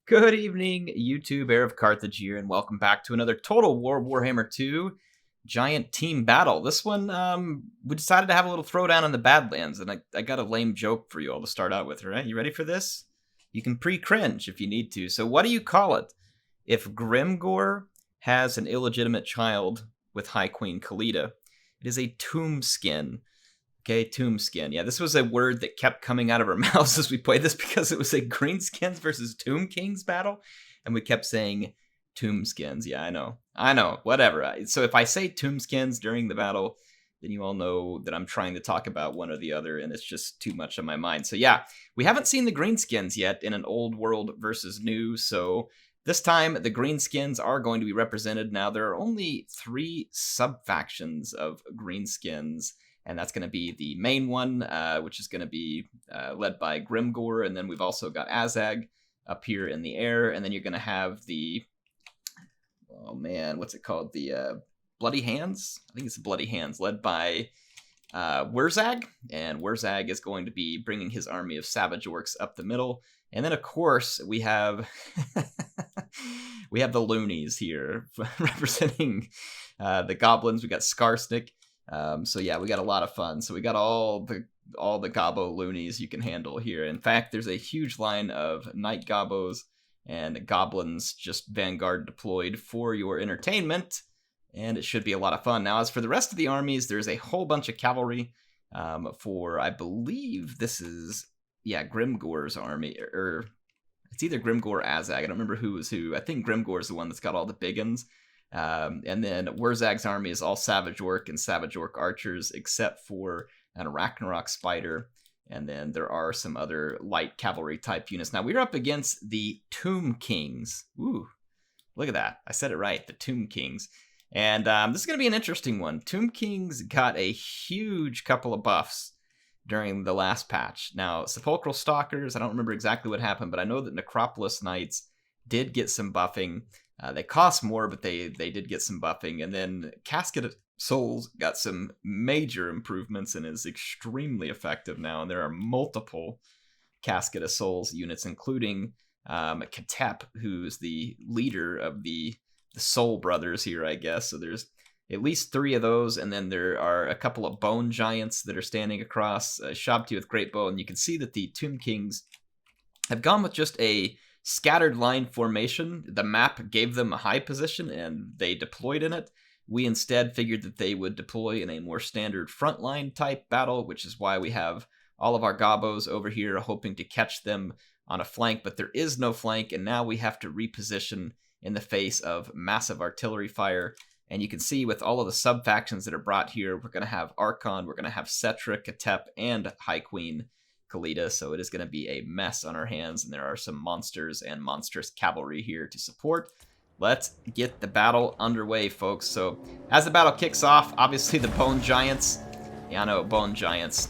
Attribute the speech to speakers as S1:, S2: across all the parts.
S1: Good evening, YouTube. HeirofCarthage here, and welcome back to another Total War Warhammer 2 giant team battle. This one, we decided to have a little throwdown in the Badlands, and I got a lame joke for you all to start out with, all right? You ready for this? You can pre-cringe if you need to. So what do you call it if Grimgor has an illegitimate child with High Queen Khalida? It is a tombskin. Okay, tombskin. Yeah, this was a word that kept coming out of our mouths as we played this because it was a Greenskins versus Tomb Kings battle, and we kept saying tombskins. Yeah, I know, whatever. So if I say tombskins during the battle, then you all know that I'm trying to talk about one or the other, and it's just too much on my mind. So yeah, we haven't seen the Greenskins yet in an old world versus new, so this time the Greenskins are going to be represented. Now, there are only 3 sub-factions of Greenskins, and that's going to be the main one, which is going to be led by Grimgor, and then we've also got Azag up here in the air, and then you're going to have the, oh man, what's it called? The Bloody Hands? I think it's the Bloody Hands, led by Waaagh, and Waaagh is going to be bringing his army of Savage Orcs up the middle, and then of course we have we have the Loonies here representing the Goblins. We got Skarsnik. So yeah, we got a lot of fun. So we got all the Gobbo loonies you can handle here. In fact, there's a huge line of Night Gobbos and Goblins just Vanguard deployed for your entertainment, and it should be a lot of fun. Now, as for the rest of the armies, there's a whole bunch of cavalry for, I believe this is, Grimgor's army, or it's either Grimgor or Azag. I don't remember who was who. I think Grimgor is the one that's got all the big uns. And then Waagh's army is all Savage Orc and Savage Orc archers, except for an Ragnarok Spider, and then there are some other light cavalry type units. Now, we're up against the Tomb Kings. Ooh, look at that. I said it right, the Tomb Kings. And this is going to be an interesting one. Tomb Kings got a huge couple of buffs during the last patch. Now, Sepulchral Stalkers, I don't remember exactly what happened, but I know that Necropolis Knights did get some buffing. They cost more, but they did get some buffing. And then Casket of Souls got some major improvements and is extremely effective now. And there are multiple Casket of Souls units, including Katep, who's the leader of the Soul Brothers here, I guess. So there's at least 3 of those. And then there are a couple of Bone Giants that are standing across Shabti with Great Bow. And you can see that the Tomb Kings have gone with just a scattered line formation. The map gave them a high position and they deployed in it. We instead figured that they would deploy in a more standard frontline type battle, which is why we have all of our Gobbos over here hoping to catch them on a flank, but there is no flank, and now we have to reposition in the face of massive artillery fire. And you can see with all of the sub-factions that are brought here, we're going to have Archon, we're going to have Cetra, Katep, and High Queen Khalida, so it is going to be a mess on our hands, and there are some monsters and monstrous cavalry here to support. Let's get the battle underway, folks. So as the battle kicks off, obviously the Bone Giants, yeah, I know, Bone Giants,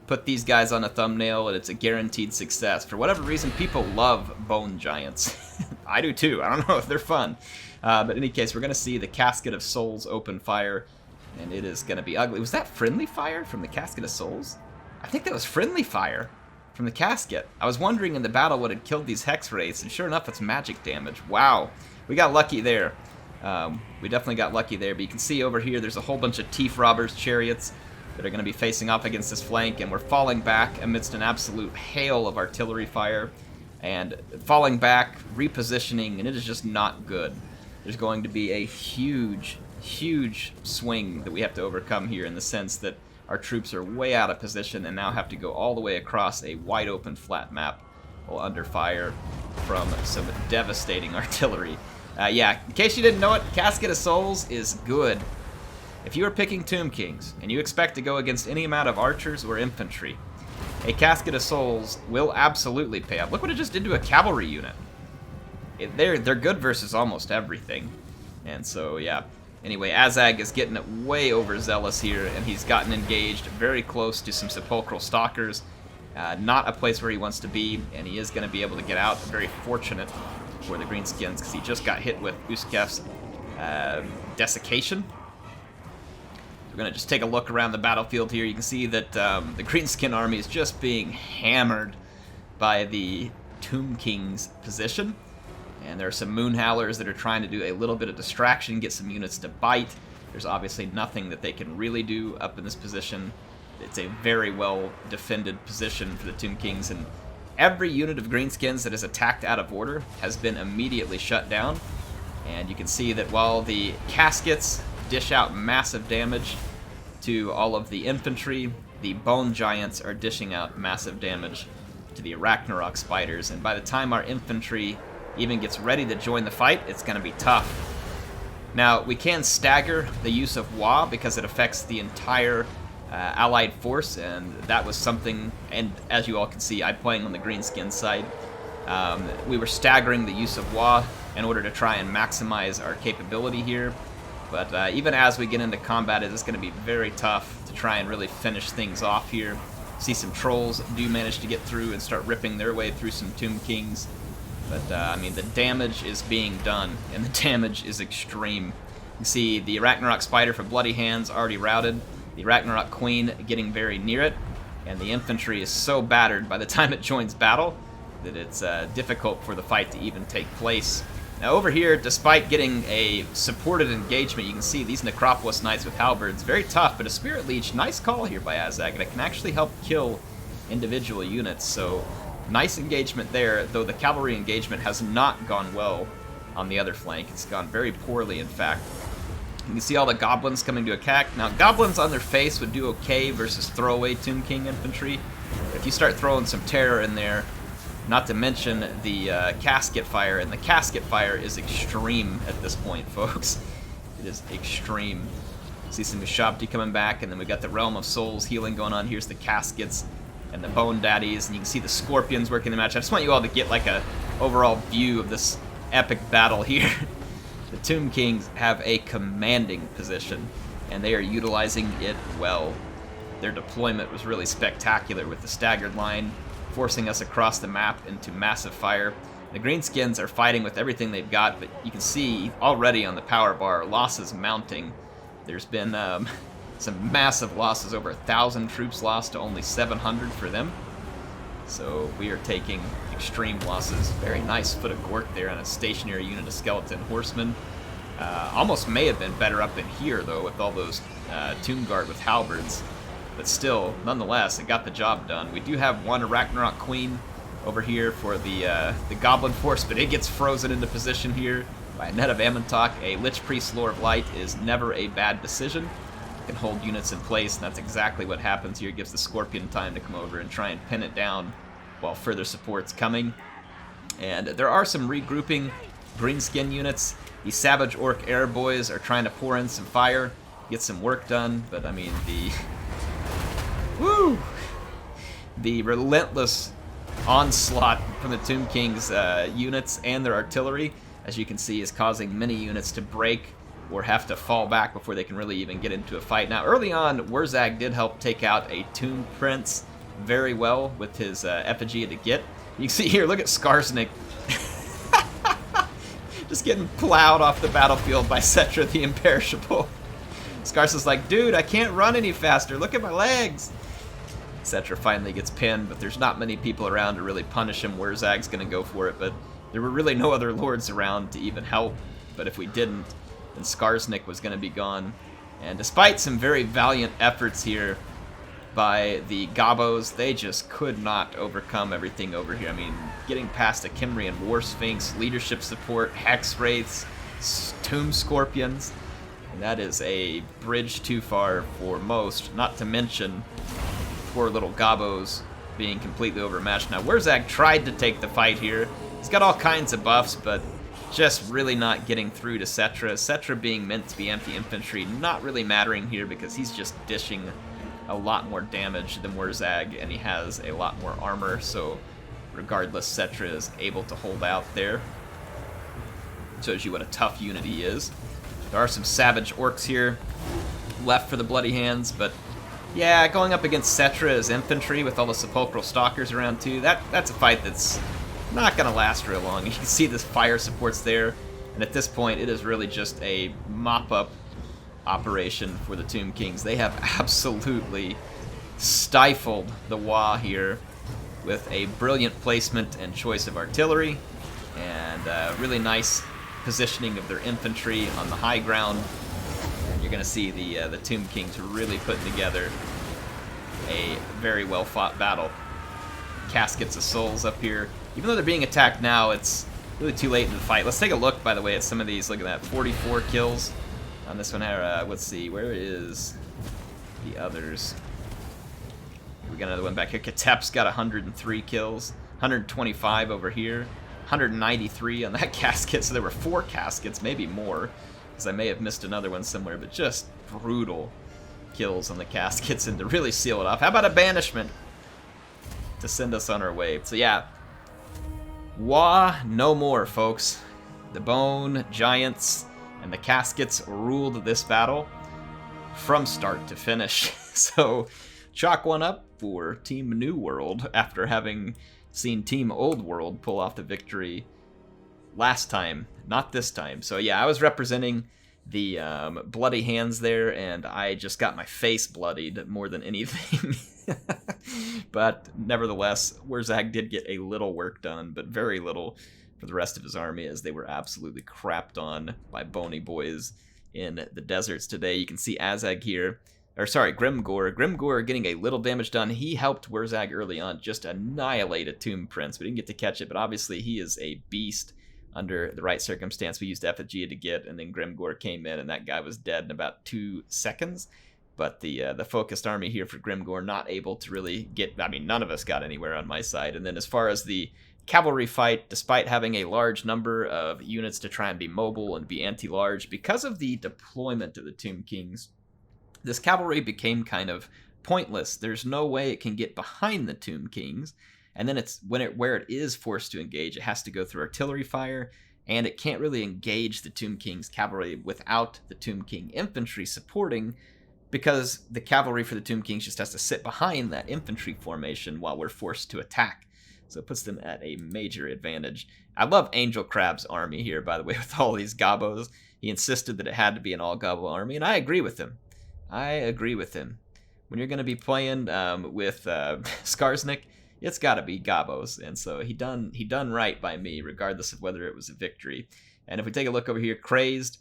S1: put these guys on a thumbnail and it's a guaranteed success. For whatever reason, people love Bone Giants. I do too. I don't know if they're fun. But in any case, we're going to see the Casket of Souls open fire, and it is going to be ugly. Was that friendly fire from the Casket of Souls? I think that was friendly fire from the casket. I was wondering in the battle what had killed these Hex Wraiths, and sure enough, it's magic damage. Wow. We got lucky there. We definitely got lucky there, but you can see over here there's a whole bunch of Thief Robbers chariots that are going to be facing off against this flank, and we're falling back amidst an absolute hail of artillery fire, and falling back, repositioning, and it is just not good. There's going to be a huge, huge swing that we have to overcome here in the sense that our troops are way out of position and now have to go all the way across a wide open flat map while under fire from some devastating artillery. Yeah, in case you didn't know it, Casket of Souls is good. If you are picking Tomb Kings and you expect to go against any amount of archers or infantry, a Casket of Souls will absolutely pay off. Look what it just did to a cavalry unit. They're good versus almost everything. And so, yeah. Anyway, Azag is getting way overzealous here, and he's gotten engaged very close to some Sepulchral Stalkers. Not a place where he wants to be, and he is going to be able to get out. Very fortunate for the Greenskins, because he just got hit with Uskef's Desiccation. We're going to just take a look around the battlefield here. You can see that the Greenskin army is just being hammered by the Tomb King's position. And there are some Moon Howlers that are trying to do a little bit of distraction, get some units to bite. There's obviously nothing that they can really do up in this position. It's a very well defended position for the Tomb Kings, and every unit of Greenskins that is attacked out of order has been immediately shut down. And you can see that while the caskets dish out massive damage to all of the infantry, the Bone Giants are dishing out massive damage to the Ragnarok Spiders. And by the time our infantry even gets ready to join the fight, it's going to be tough. Now, we can stagger the use of Waaagh because it affects the entire allied force, and that was something, and as you all can see, I'm playing on the Greenskin side. We were staggering the use of Waaagh in order to try and maximize our capability here, but even as we get into combat, it is going to be very tough to try and really finish things off here. See some trolls do manage to get through and start ripping their way through some Tomb Kings, but I mean, the damage is being done, and the damage is extreme. You can see the Ragnarok Spider for Bloody Hands already routed, the Ragnarok Queen getting very near it, and the infantry is so battered by the time it joins battle that it's difficult for the fight to even take place. Now over here, despite getting a supported engagement, you can see these Necropolis Knights with halberds, very tough, but a Spirit Leech, nice call here by Azag, and it can actually help kill individual units, so nice engagement there, though the cavalry engagement has not gone well on the other flank. It's gone very poorly, in fact. You can see all the goblins coming to attack. Now, goblins on their face would do okay versus throwaway Tomb King infantry. If you start throwing some terror in there, not to mention the casket fire, and the casket fire is extreme at this point, folks. It is extreme. See some Ushabti coming back, and then we got the Realm of Souls healing going on. Here's the caskets and the Bone Daddies, and you can see the Scorpions working the match. I just want you all to get like a overall view of this epic battle here. The Tomb Kings have a commanding position, and they are utilizing it well. Their deployment was really spectacular with the staggered line, forcing us across the map into massive fire. The Greenskins are fighting with everything they've got, but you can see already on the power bar, losses mounting. There's been some massive losses, over 1,000 troops lost to only 700 for them. So we are taking extreme losses. Very nice foot of Gork there on a stationary unit of skeleton horsemen. Almost may have been better up in here, though, with all those Tomb Guard with halberds. But still, nonetheless, it got the job done. We do have one Ragnarok Queen over here for the Goblin Force, but it gets frozen into position here by a net of Amontok. A Lich Priest Lore of Light is never a bad decision. Can hold units in place, and that's exactly what happens here. It gives the Scorpion time to come over and try and pin it down while further support's coming. And there are some regrouping Greenskin units. The Savage Orc Air Boys are trying to pour in some fire, get some work done, but I mean, the relentless onslaught from the Tomb King's units and their artillery, as you can see, is causing many units to break or have to fall back before they can really even get into a fight. Now, early on, Waaagh did help take out a Tomb Prince very well with his effigy to get. You can see here, look at Skarsnik just getting plowed off the battlefield by Settra the Imperishable. Skarsnik's like, dude, I can't run any faster, look at my legs. Settra finally gets pinned, but there's not many people around to really punish him. Waagh's gonna go for it, but there were really no other lords around to even help. But if we didn't, then Skarsnik was going to be gone. And despite some very valiant efforts here by the Gobos, they just could not overcome everything over here. I mean, getting past a Kimrian War Sphinx, leadership support, Hex Wraiths, Tomb Scorpions, and that is a bridge too far for most, not to mention poor little Gobos being completely overmatched. Now, Waaagh tried to take the fight here. He's got all kinds of buffs, but just really not getting through to Settra. Settra being meant to be empty infantry, not really mattering here because he's just dishing a lot more damage than Waaagh, and he has a lot more armor, so regardless, Settra is able to hold out there. Shows you what a tough unit he is. There are some Savage Orcs here left for the Bloody Hands, but yeah, going up against Settra as infantry with all the Sepulchral Stalkers around too, that's a fight that's not going to last real long. You can see this fire support's there, and at this point it is really just a mop-up operation for the Tomb Kings. They have absolutely stifled the Waaagh here, with a brilliant placement and choice of artillery, and really nice positioning of their infantry on the high ground. And you're going to see the Tomb Kings really putting together a very well fought battle. Caskets of souls up here. Even though they're being attacked now, it's really too late in the fight. Let's take a look, by the way, at some of these. Look at that, 44 kills on this one here. Let's see, where is the others? We got another one back here. Katep's got 103 kills, 125 over here, 193 on that casket. So there were 4 caskets, maybe more, because I may have missed another one somewhere, but just brutal kills on the caskets, and to really seal it off. How about a banishment to send us on our way? So yeah, Waaagh no more, folks. The bone giants and the caskets ruled this battle from start to finish. So chalk one up for Team New World after having seen Team Old World pull off the victory last time, not this time. So yeah, I was representing the bloody hands there, and I just got my face bloodied more than anything. But nevertheless, Waaagh did get a little work done, but very little for the rest of his army, as they were absolutely crapped on by bony boys in the deserts today. You can see Azag here, or sorry, Grimgor. Grimgor getting a little damage done. He helped Waaagh early on just annihilate a Tomb Prince. We didn't get to catch it, but obviously he is a beast under the right circumstance. We used effigy to get, and then Grimgor came in, and that guy was dead in about 2 seconds. But the focused army here for Grimgor not able to really get, I mean, none of us got anywhere on my side. And then as far as the cavalry fight, despite having a large number of units to try and be mobile and be anti-large, because of the deployment of the Tomb Kings, this cavalry became kind of pointless. There's no way it can get behind the Tomb Kings. And then it's where it is forced to engage, it has to go through artillery fire, and it can't really engage the Tomb King's cavalry without the Tomb King infantry supporting, because the cavalry for the Tomb Kings just has to sit behind that infantry formation while we're forced to attack. So it puts them at a major advantage. I love Angel Crab's army here, by the way, with all these gobos. He insisted that it had to be an all-gobbo army, and I agree with him. When you're going to be playing with Skarsnik, it's got to be gobos, and so he done right by me, regardless of whether it was a victory. And if we take a look over here, Crazed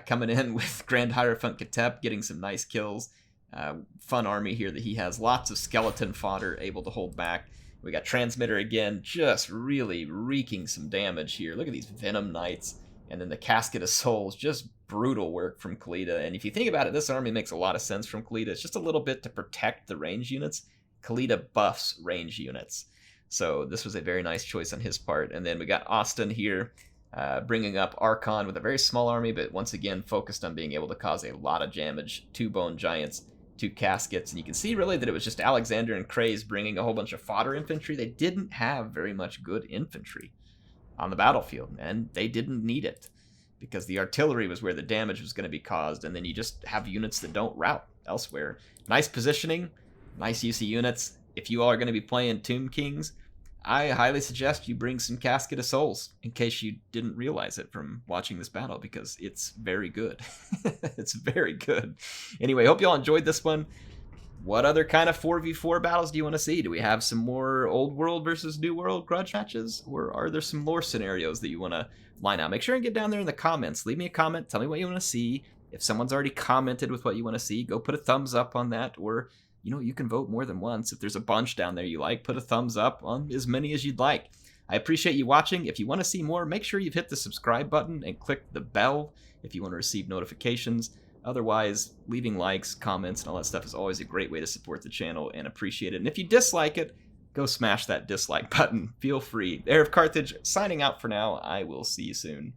S1: coming in with Grand Hierophant Katep, getting some nice kills. Fun army here that he has. Lots of skeleton fodder able to hold back. We got Transmitter again, just really wreaking some damage here. Look at these Venom Knights. And then the Casket of Souls, just brutal work from Khalida. And if you think about it, this army makes a lot of sense from Khalida. It's just a little bit to protect the range units. Khalida buffs range units. So this was a very nice choice on his part. And then we got Austin here, bringing up Archon with a very small army, but once again focused on being able to cause a lot of damage. 2 Bone Giants, 2 Caskets. And you can see really that it was just Alexander and Craze bringing a whole bunch of fodder infantry. They didn't have very much good infantry on the battlefield, and they didn't need it, because the artillery was where the damage was going to be caused, and then you just have units that don't route elsewhere. Nice positioning, nice use of units. If you all are going to be playing Tomb Kings, I highly suggest you bring some Casket of Souls, in case you didn't realize it from watching this battle, because it's very good. It's very good. Anyway, hope you all enjoyed this one. What other kind of 4v4 battles do you want to see? Do we have some more Old World versus New World grudge matches? Or are there some lore scenarios that you want to line out? Make sure and get down there in the comments. Leave me a comment. Tell me what you want to see. If someone's already commented with what you want to see, go put a thumbs up on that. Or, you know, you can vote more than once. If there's a bunch down there you like, put a thumbs up on as many as you'd like. I appreciate you watching. If you want to see more, make sure you've hit the subscribe button and click the bell if you want to receive notifications. Otherwise, leaving likes, comments, and all that stuff is always a great way to support the channel and appreciate it. And if you dislike it, go smash that dislike button. Feel free. HeirofCarthage signing out for now. I will see you soon.